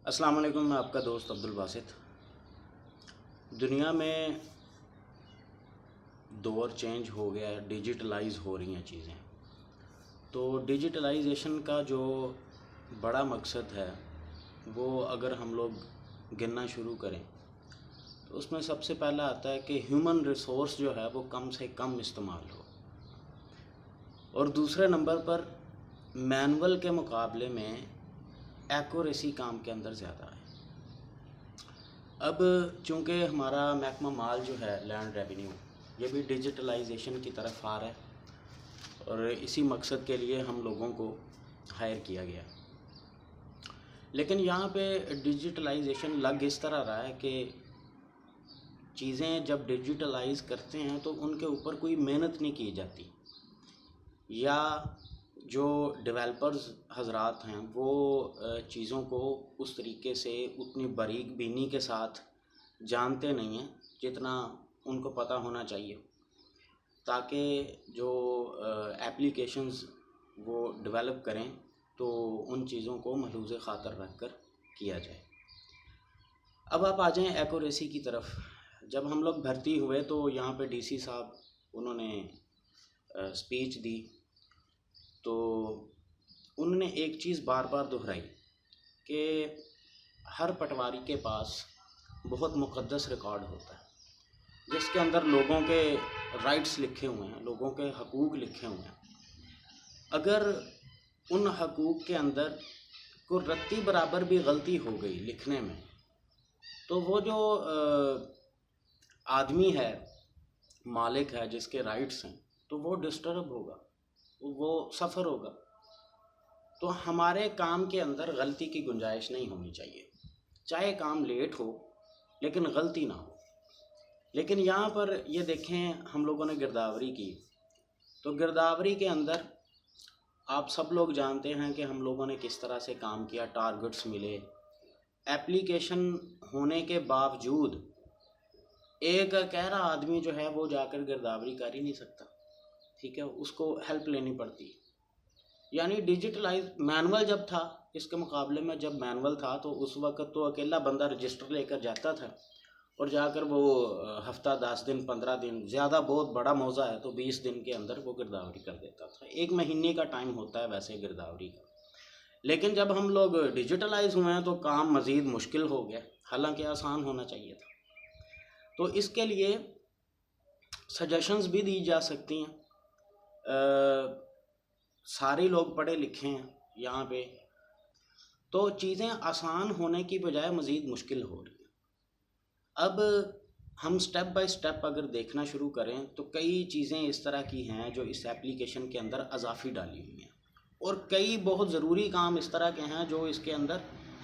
السلام علیکم، میں آپ کا دوست عبدالباسط۔ دنیا میں دور چینج ہو گیا ہے، ڈیجیٹلائز ہو رہی ہیں چیزیں۔ تو ڈیجیٹلائزیشن کا جو بڑا مقصد ہے وہ اگر ہم لوگ گننا شروع کریں تو اس میں سب سے پہلا آتا ہے کہ ہیومن ریسورس جو ہے وہ کم سے کم استعمال ہو، اور دوسرے نمبر پر مینول کے مقابلے میں ایکوریسی کام کے اندر زیادہ ہے۔ اب چونکہ ہمارا محکمہ مال جو ہے لینڈ ریونیو، یہ بھی ڈیجیٹلائزیشن کی طرف آ رہا ہے، اور اسی مقصد کے لیے ہم لوگوں کو ہائر کیا گیا۔ لیکن یہاں پہ ڈیجیٹلائزیشن لگ اس طرح رہا ہے کہ چیزیں جب ڈیجیٹلائز کرتے ہیں تو ان کے اوپر کوئی محنت نہیں کی جاتی، یا جو ڈیولپرز حضرات ہیں وہ چیزوں کو اس طریقے سے اتنی باریک بینی کے ساتھ جانتے نہیں ہیں جتنا ان کو پتہ ہونا چاہیے، تاکہ جو ایپلیکیشنز وہ ڈیولپ کریں تو ان چیزوں کو ملحوظ خاطر رکھ کر کیا جائے۔ اب آپ آ جائیں ایکوریسی کی طرف۔ جب ہم لوگ بھرتی ہوئے تو یہاں پہ ڈی سی صاحب انہوں نے اسپیچ دی، تو انہوں نے ایک چیز بار بار دہرائی کہ ہر پٹواری کے پاس بہت مقدس ریکارڈ ہوتا ہے جس کے اندر لوگوں کے رائٹس لکھے ہوئے ہیں، لوگوں کے حقوق لکھے ہوئے ہیں۔ اگر ان حقوق کے اندر کوئی رتی برابر بھی غلطی ہو گئی لکھنے میں، تو وہ جو آدمی ہے، مالک ہے، جس کے رائٹس ہیں، تو وہ ڈسٹرب ہوگا، وہ سفر ہوگا۔ تو ہمارے کام کے اندر غلطی کی گنجائش نہیں ہونی چاہیے، چاہے کام لیٹ ہو لیکن غلطی نہ ہو۔ لیکن یہاں پر یہ دیکھیں، ہم لوگوں نے گرداوری کی، تو گرداوری کے اندر آپ سب لوگ جانتے ہیں کہ ہم لوگوں نے کس طرح سے کام کیا، ٹارگٹس ملے۔ ایپلیکیشن ہونے کے باوجود ایک کہہ رہا آدمی جو ہے وہ جا کر گرداوری کر ہی نہیں سکتا، ٹھیک ہے، اس کو ہیلپ لینی پڑتی۔ یعنی ڈیجیٹلائز مینول جب تھا، اس کے مقابلے میں جب مینول تھا تو اس وقت تو اکیلا بندہ رجسٹر لے کر جاتا تھا، اور جا کر وہ ہفتہ 10 دن 15 دن، زیادہ بہت بڑا موضوع ہے تو 20 دن کے اندر وہ گرداوری کر دیتا تھا۔ 1 مہینے کا ٹائم ہوتا ہے ویسے گرداوری کا۔ لیکن جب ہم لوگ ڈیجیٹلائز ہوئے ہیں تو کام مزید مشکل ہو گیا، حالانکہ آسان ہونا چاہیے تھا۔ تو اس کے لیے سجیشنز بھی دی جا سکتی ہیں۔ سارے لوگ پڑھے لکھے ہیں یہاں پہ، تو چیزیں آسان ہونے کی بجائے مزید مشکل ہو رہی ہیں۔ اب ہم سٹیپ بائی سٹیپ اگر دیکھنا شروع کریں تو کئی چیزیں اس طرح کی ہیں جو اس ایپلیکیشن کے اندر اضافی ڈالی ہوئی ہیں، اور کئی بہت ضروری کام اس طرح کے ہیں جو اس کے اندر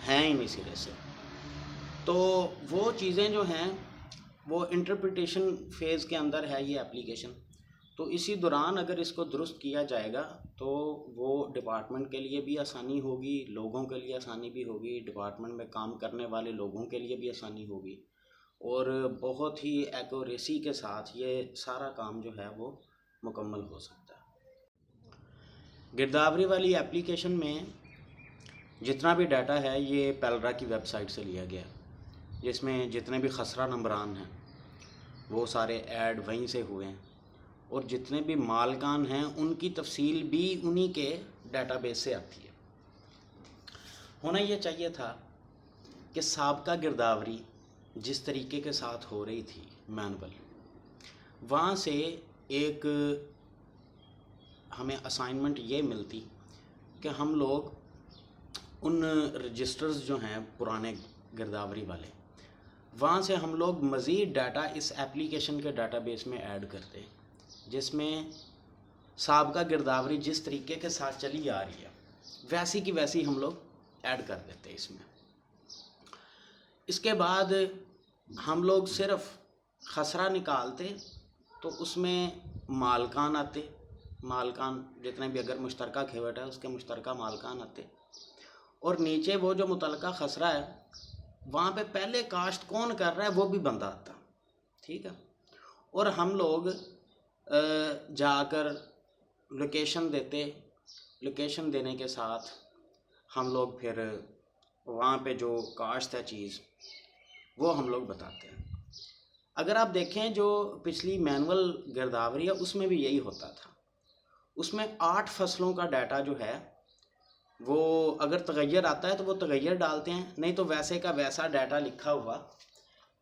ہیں ہی نہیں سرے سے۔ تو وہ چیزیں جو ہیں وہ انٹرپریٹیشن فیز کے اندر ہے یہ ایپلیکیشن، تو اسی دوران اگر اس کو درست کیا جائے گا تو وہ ڈپارٹمنٹ کے لیے بھی آسانی ہوگی، لوگوں کے لیے آسانی بھی ہوگی، ڈپارٹمنٹ میں کام کرنے والے لوگوں کے لیے بھی آسانی ہوگی، اور بہت ہی ایکوریسی کے ساتھ یہ سارا کام جو ہے وہ مکمل ہو سکتا ہے۔ گرداوری والی ایپلیکیشن میں جتنا بھی ڈیٹا ہے یہ پیلرا کی ویب سائٹ سے لیا گیا، جس میں جتنے بھی خسرہ نمبران ہیں وہ سارے ایڈ وہیں سے ہوئے ہیں، اور جتنے بھی مالکان ہیں ان کی تفصیل بھی انہی کے ڈیٹا بیس سے آتی ہے۔ ہونا یہ چاہیے تھا کہ سابقہ گرداوری جس طریقے کے ساتھ ہو رہی تھی مینول، وہاں سے ایک ہمیں اسائنمنٹ یہ ملتی کہ ہم لوگ ان رجسٹرز جو ہیں پرانے گرداوری والے، وہاں سے ہم لوگ مزید ڈیٹا اس ایپلیکیشن کے ڈیٹا بیس میں ایڈ کرتے، جس میں سابقہ گرداوری جس طریقے کے ساتھ چلی آ رہی ہے ویسی کی ویسی ہم لوگ ایڈ کر دیتے اس میں۔ اس کے بعد ہم لوگ صرف خسرہ نکالتے تو اس میں مالکان آتے، مالکان جتنے بھی اگر مشترکہ کھیوٹ ہے اس کے مشترکہ مالکان آتے، اور نیچے وہ جو متعلقہ خسرہ ہے وہاں پہ پہلے کاشت کون کر رہا ہے وہ بھی بندہ آتا، ٹھیک ہے، اور ہم لوگ جا کر لوکیشن دیتے، لوکیشن دینے کے ساتھ ہم لوگ پھر وہاں پہ جو کاشت ہے چیز وہ ہم لوگ بتاتے ہیں۔ اگر آپ دیکھیں جو پچھلی مینول گرداوری ہے اس میں بھی یہی ہوتا تھا، اس میں 8 فصلوں کا ڈیٹا جو ہے وہ اگر تغیر آتا ہے تو وہ تغیر ڈالتے ہیں، نہیں تو ویسے کا ویسا ڈیٹا لکھا ہوا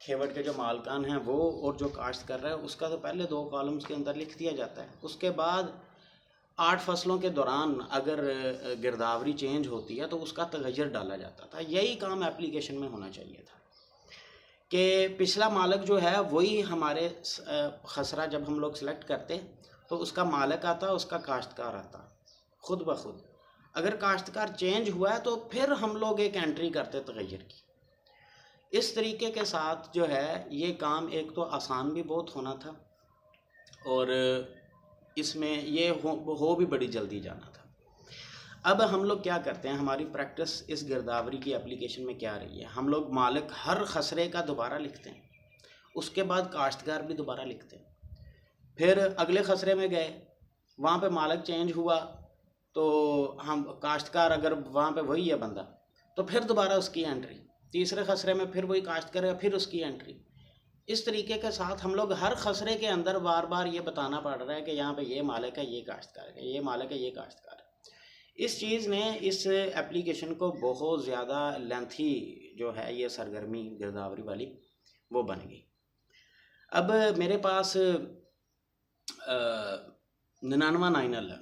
کھیوٹ کے جو مالکان ہیں وہ اور جو کاشت کر رہا ہے اس کا تو پہلے 2 کالمز کے اندر لکھ دیا جاتا ہے۔ اس کے بعد 8 فصلوں کے دوران اگر گرداوری چینج ہوتی ہے تو اس کا تغیر ڈالا جاتا تھا۔ یہی کام اپلیکیشن میں ہونا چاہیے تھا کہ پچھلا مالک جو ہے وہی ہمارے خسرہ جب ہم لوگ سلیکٹ کرتے تو اس کا مالک آتا، اس کا کاشتکار آتا خود بخود۔ اگر کاشتکار چینج ہوا ہے تو پھر ہم لوگ ایک انٹری کرتے تغیر کی۔ اس طریقے کے ساتھ جو ہے یہ کام ایک تو آسان بھی بہت ہونا تھا اور اس میں یہ ہو بھی بڑی جلدی جانا تھا۔ اب ہم لوگ کیا کرتے ہیں، ہماری پریکٹس اس گرداوری کی اپلیکیشن میں کیا رہی ہے، ہم لوگ مالک ہر خسرے کا دوبارہ لکھتے ہیں، اس کے بعد کاشتکار بھی دوبارہ لکھتے ہیں، پھر اگلے خسرے میں گئے وہاں پہ مالک چینج ہوا تو ہم کاشتکار اگر وہاں پہ وہی ہے بندہ تو پھر دوبارہ اس کی انٹری، تیسرے خسرے میں پھر وہی کاشت کرے پھر اس کی انٹری۔ اس طریقے کے ساتھ ہم لوگ ہر خسرے کے اندر بار بار یہ بتانا پڑ رہا ہے کہ یہاں پہ یہ مالک ہے، یہ کاشتکار ہے، یہ مالک ہے، یہ کاشتکار ہے۔ اس چیز نے اس اپلیکیشن کو بہت زیادہ لینتھی جو ہے یہ سرگرمی گرداوری والی وہ بن گئی۔ اب میرے پاس 99 9L ہے،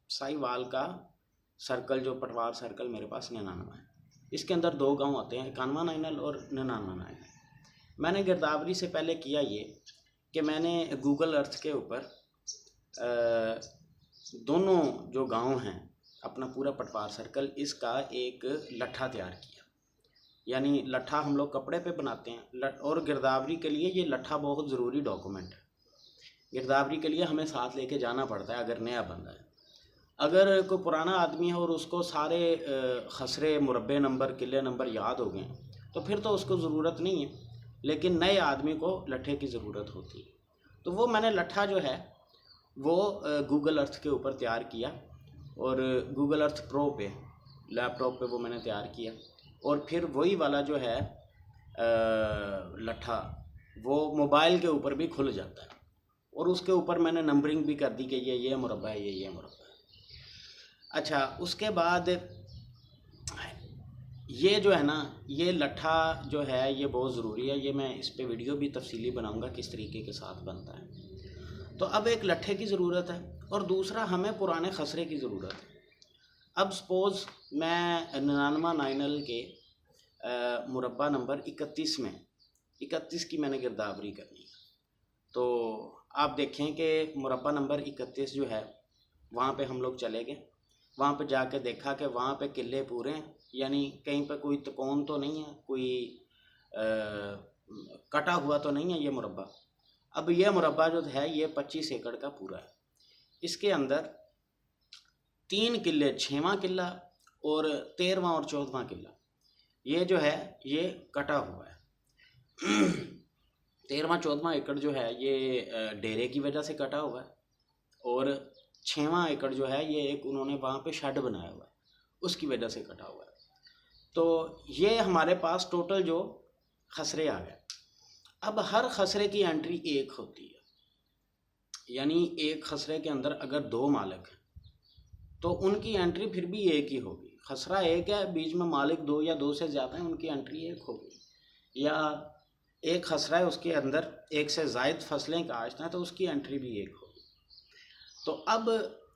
سائی وال کا سرکل جو پٹوار سرکل میرے پاس 99 ہے، اس کے اندر 2 گاؤں آتے ہیں، 91 9L اور 99 9L۔ میں نے گرداوری سے پہلے کیا یہ کہ میں نے گوگل ارتھ کے اوپر دونوں جو گاؤں ہیں اپنا پورا پٹوار سرکل اس کا ایک لٹھا تیار کیا، یعنی لٹھا ہم لوگ کپڑے پہ بناتے ہیں اور گرداوری کے لیے یہ لٹھا بہت ضروری ڈاکومنٹ ہے، گرداوری کے لیے ہمیں ساتھ لے کے جانا پڑتا ہے اگر نیا بندہ ہے۔ اگر کوئی پرانا آدمی ہے اور اس کو سارے خسرے مربع نمبر قلعے نمبر یاد ہو گئے تو پھر تو اس کو ضرورت نہیں ہے، لیکن نئے آدمی کو لٹھے کی ضرورت ہوتی ہے۔ تو وہ میں نے لٹھا جو ہے وہ گوگل ارتھ کے اوپر تیار کیا اور گوگل ارتھ پرو پہ لیپ ٹاپ پہ وہ میں نے تیار کیا، اور پھر وہی والا جو ہے لٹھا وہ موبائل کے اوپر بھی کھل جاتا ہے اور اس کے اوپر میں نے نمبرنگ بھی کر دی کہ یہ مربع ہے، یہ مربع ہے۔ اچھا، اس کے بعد یہ جو ہے نا یہ لٹھا جو ہے یہ بہت ضروری ہے، یہ میں اس پہ ویڈیو بھی تفصیلی بناؤں گا کس طریقے کے ساتھ بنتا ہے۔ تو اب ایک لٹھے کی ضرورت ہے اور دوسرا ہمیں پرانے خسرے کی ضرورت ہے۔ اب سپوز میں 99 9L کے مربع نمبر 31 میں 31 کی میں نے گرداوری کرنی ہے، تو آپ دیکھیں کہ مربع نمبر 31 جو ہے وہاں پہ ہم لوگ چلے گئے، وہاں پہ جا کے دیکھا کہ وہاں پہ قلعے پورے ہیں، یعنی کہیں پہ کوئی تکون تو نہیں ہے، کوئی کٹا ہوا تو نہیں ہے یہ مربع۔ اب یہ مربع جو ہے یہ 25 ایکڑ کا پورا ہے، اس کے اندر 3 قلعے، 6واں قلعہ اور 13واں اور 14واں قلعہ یہ جو ہے یہ کٹا ہوا ہے۔ 13واں 14واں ایکڑ جو ہے یہ ڈیرے کی وجہ سے کٹا ہوا ہے اور 6واں ایکڑ جو ہے یہ ایک انہوں نے وہاں پہ شیڈ بنایا ہوا ہے اس کی وجہ سے کٹا ہوا ہے۔ تو یہ ہمارے پاس ٹوٹل جو خسرے آ گئے۔ اب ہر خسرے کی انٹری ایک ہوتی ہے، یعنی ایک خسرے کے اندر اگر 2 مالک ہیں تو ان کی انٹری پھر بھی ایک ہی ہوگی، خسرہ ایک ہے بیچ میں مالک 2 یا 2 سے زیادہ ہیں ان کی انٹری ایک ہوگی، یا ایک خسرہ ہے اس کے اندر 1 سے زائد فصلیں کاشت ہیں تو اس کی انٹری بھی ایک ہوگی۔ تو اب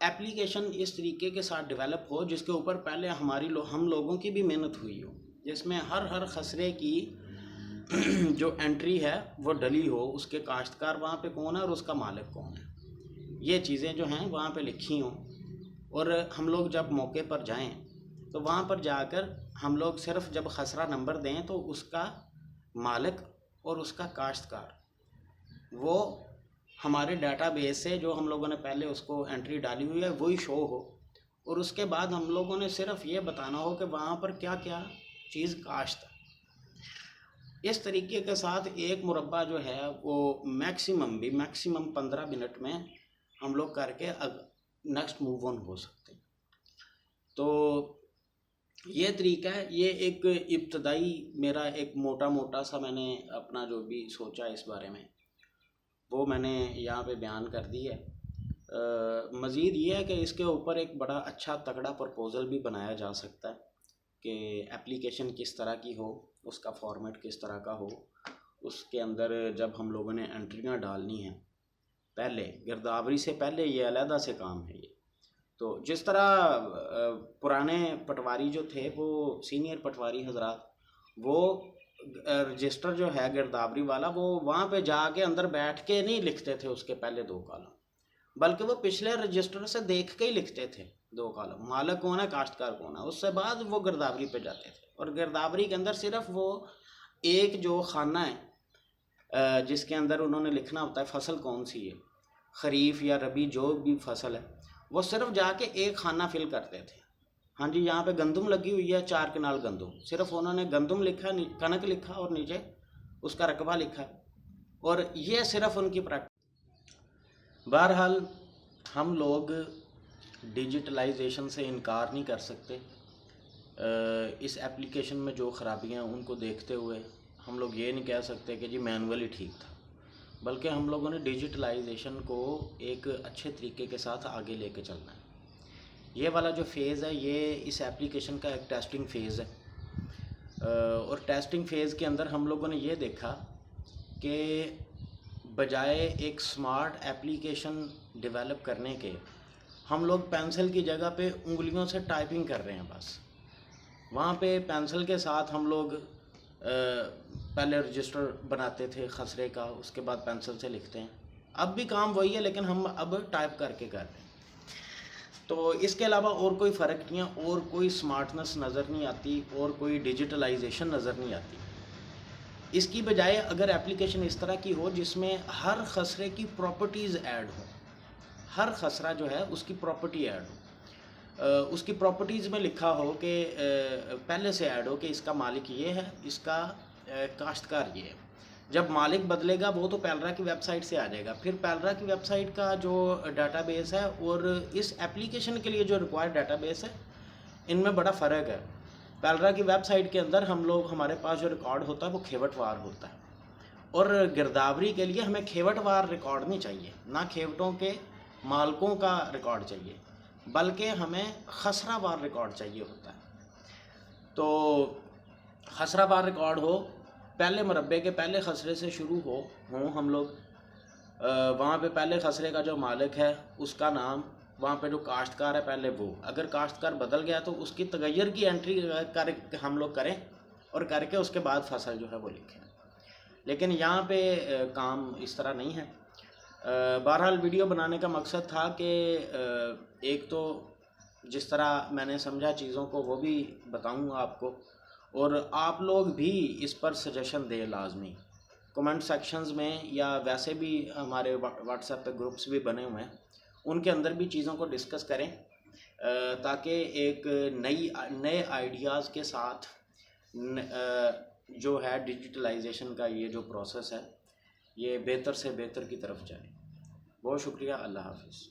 اپلیکیشن اس طریقے کے ساتھ ڈیولپ ہو جس کے اوپر پہلے ہم لوگوں کی بھی محنت ہوئی ہو، جس میں ہر خسرے کی جو انٹری ہے وہ ڈلی ہو، اس کے کاشتکار وہاں پہ کون ہے اور اس کا مالک کون ہے، یہ چیزیں جو ہیں وہاں پہ لکھی ہوں، اور ہم لوگ جب موقع پر جائیں تو وہاں پر جا کر ہم لوگ صرف جب خسرہ نمبر دیں تو اس کا مالک اور اس کا کاشتکار وہ ہمارے ڈیٹا بیس سے جو ہم لوگوں نے پہلے اس کو انٹری ڈالی ہوئی ہے وہی شو ہو، اور اس کے بعد ہم لوگوں نے صرف یہ بتانا ہو کہ وہاں پر کیا کیا چیز کاشت ہے۔ اس طریقے کے ساتھ ایک مربع جو ہے وہ میکسیمم 15 منٹ میں ہم لوگ کر کے نیکسٹ موو آن ہو سکتے ہیں۔ تو یہ طریقہ ہے، یہ ایک ابتدائی میرا ایک موٹا سا میں نے اپنا جو بھی سوچا اس بارے میں وہ میں نے یہاں پہ بیان کر دی ہے۔ مزید یہ ہے کہ اس کے اوپر ایک بڑا اچھا تگڑا پرپوزل بھی بنایا جا سکتا ہے کہ ایپلیکیشن کس طرح کی ہو، اس کا فارمیٹ کس طرح کا ہو، اس کے اندر جب ہم لوگوں نے انٹریاں ڈالنی ہیں پہلے گرداوری سے پہلے، یہ علیحدہ سے کام ہے یہ۔ تو جس طرح پرانے پٹواری جو تھے وہ سینئر پٹواری حضرات، وہ رجسٹر جو ہے گرداوری والا وہ وہاں پہ جا کے اندر بیٹھ کے نہیں لکھتے تھے اس کے پہلے 2 کالم، بلکہ وہ پچھلے رجسٹر سے دیکھ کے ہی لکھتے تھے 2 کالم، مالک کون ہے کاشتکار کون ہے، اس سے بعد وہ گرداوری پہ جاتے تھے۔ اور گرداوری کے اندر صرف وہ ایک جو خانہ ہے جس کے اندر انہوں نے لکھنا ہوتا ہے فصل کون سی ہے، خریف یا ربی جو بھی فصل ہے، وہ صرف جا کے ایک خانہ فل کرتے تھے۔ ہاں جی یہاں پہ گندم لگی ہوئی ہے 4 کنال گندم، صرف انہوں نے گندم لکھا، کنک لکھا اور نیچے اس کا رقبہ لکھا، اور یہ صرف ان کی پریکٹس۔ بہرحال ہم لوگ ڈیجیٹلائزیشن سے انکار نہیں کر سکتے۔ اس ایپلیکیشن میں جو خرابیاں ہیں ان کو دیکھتے ہوئے ہم لوگ یہ نہیں کہہ سکتے کہ جی مینولی ٹھیک تھا، بلکہ ہم لوگوں نے ڈیجیٹلائزیشن کو ایک اچھے طریقے کے ساتھ آگے لے کے چلنا ہے۔ یہ والا جو فیز ہے یہ اس ایپلیکیشن کا ایک ٹیسٹنگ فیز ہے، اور ٹیسٹنگ فیز کے اندر ہم لوگوں نے یہ دیکھا کہ بجائے ایک سمارٹ ایپلیکیشن ڈیولپ کرنے کے، ہم لوگ پینسل کی جگہ پہ انگلیوں سے ٹائپنگ کر رہے ہیں بس۔ وہاں پہ پینسل کے ساتھ ہم لوگ پہلے رجسٹر بناتے تھے خسرے کا، اس کے بعد پینسل سے لکھتے ہیں، اب بھی کام وہی ہے لیکن ہم اب ٹائپ کر کے کر رہے ہیں۔ تو اس کے علاوہ اور کوئی فرق نہیں ہے، اور کوئی سمارٹنس نظر نہیں آتی، اور کوئی ڈیجیٹلائزیشن نظر نہیں آتی۔ اس کی بجائے اگر ایپلیکیشن اس طرح کی ہو جس میں ہر خسرے کی پراپرٹیز ایڈ ہوں، ہر خسرہ جو ہے اس کی پراپرٹی ایڈ ہو، اس کی پراپرٹیز میں لکھا ہو کہ پہلے سے ایڈ ہو کہ اس کا مالک یہ ہے، اس کا کاشتکار یہ ہے۔ جب مالک بدلے گا وہ تو پیلرا کی ویب سائٹ سے آ جائے گا، پھر پیلرا کی ویب سائٹ کا جو ڈیٹا بیس ہے اور اس ایپلیکیشن کے لیے جو ریکوائرڈ ڈیٹا بیس ہے، ان میں بڑا فرق ہے۔ پیلرا کی ویب سائٹ کے اندر ہمارے پاس جو ریکارڈ ہوتا ہے وہ کھیوٹ وار ہوتا ہے، اور گرداوری کے لیے ہمیں کھیوٹ وار ریکارڈ نہیں چاہیے، نہ کھیوٹوں کے مالکوں کا ریکارڈ چاہیے، بلکہ ہمیں خسرہ وار ریکارڈ چاہیے ہوتا ہے۔ تو خسرہ وار ریکارڈ ہو، پہلے مربع کے پہلے خسرے سے شروع ہوں ہم لوگ، وہاں پہ پہلے خسرے کا جو مالک ہے اس کا نام، وہاں پہ جو کاشتکار ہے پہلے وہ، اگر کاشتکار بدل گیا تو اس کی تغیر کی انٹری ہم لوگ کریں، اور کر کے اس کے بعد فصل جو ہے وہ لکھیں۔ لیکن یہاں پہ کام اس طرح نہیں ہے۔ بہرحال ویڈیو بنانے کا مقصد تھا کہ ایک تو جس طرح میں نے سمجھا چیزوں کو وہ بھی بتاؤں آپ کو، اور آپ لوگ بھی اس پر سجیشن دیں لازمی کمنٹ سیکشنز میں، یا ویسے بھی ہمارے واٹس ایپ پہ گروپس بھی بنے ہوئے ہیں، ان کے اندر بھی چیزوں کو ڈسکس کریں، تاکہ ایک نئے آئیڈیاز کے ساتھ جو ہے ڈیجیٹلائزیشن کا یہ جو پروسیس ہے یہ بہتر سے بہتر کی طرف جائے۔ بہت شکریہ، اللہ حافظ۔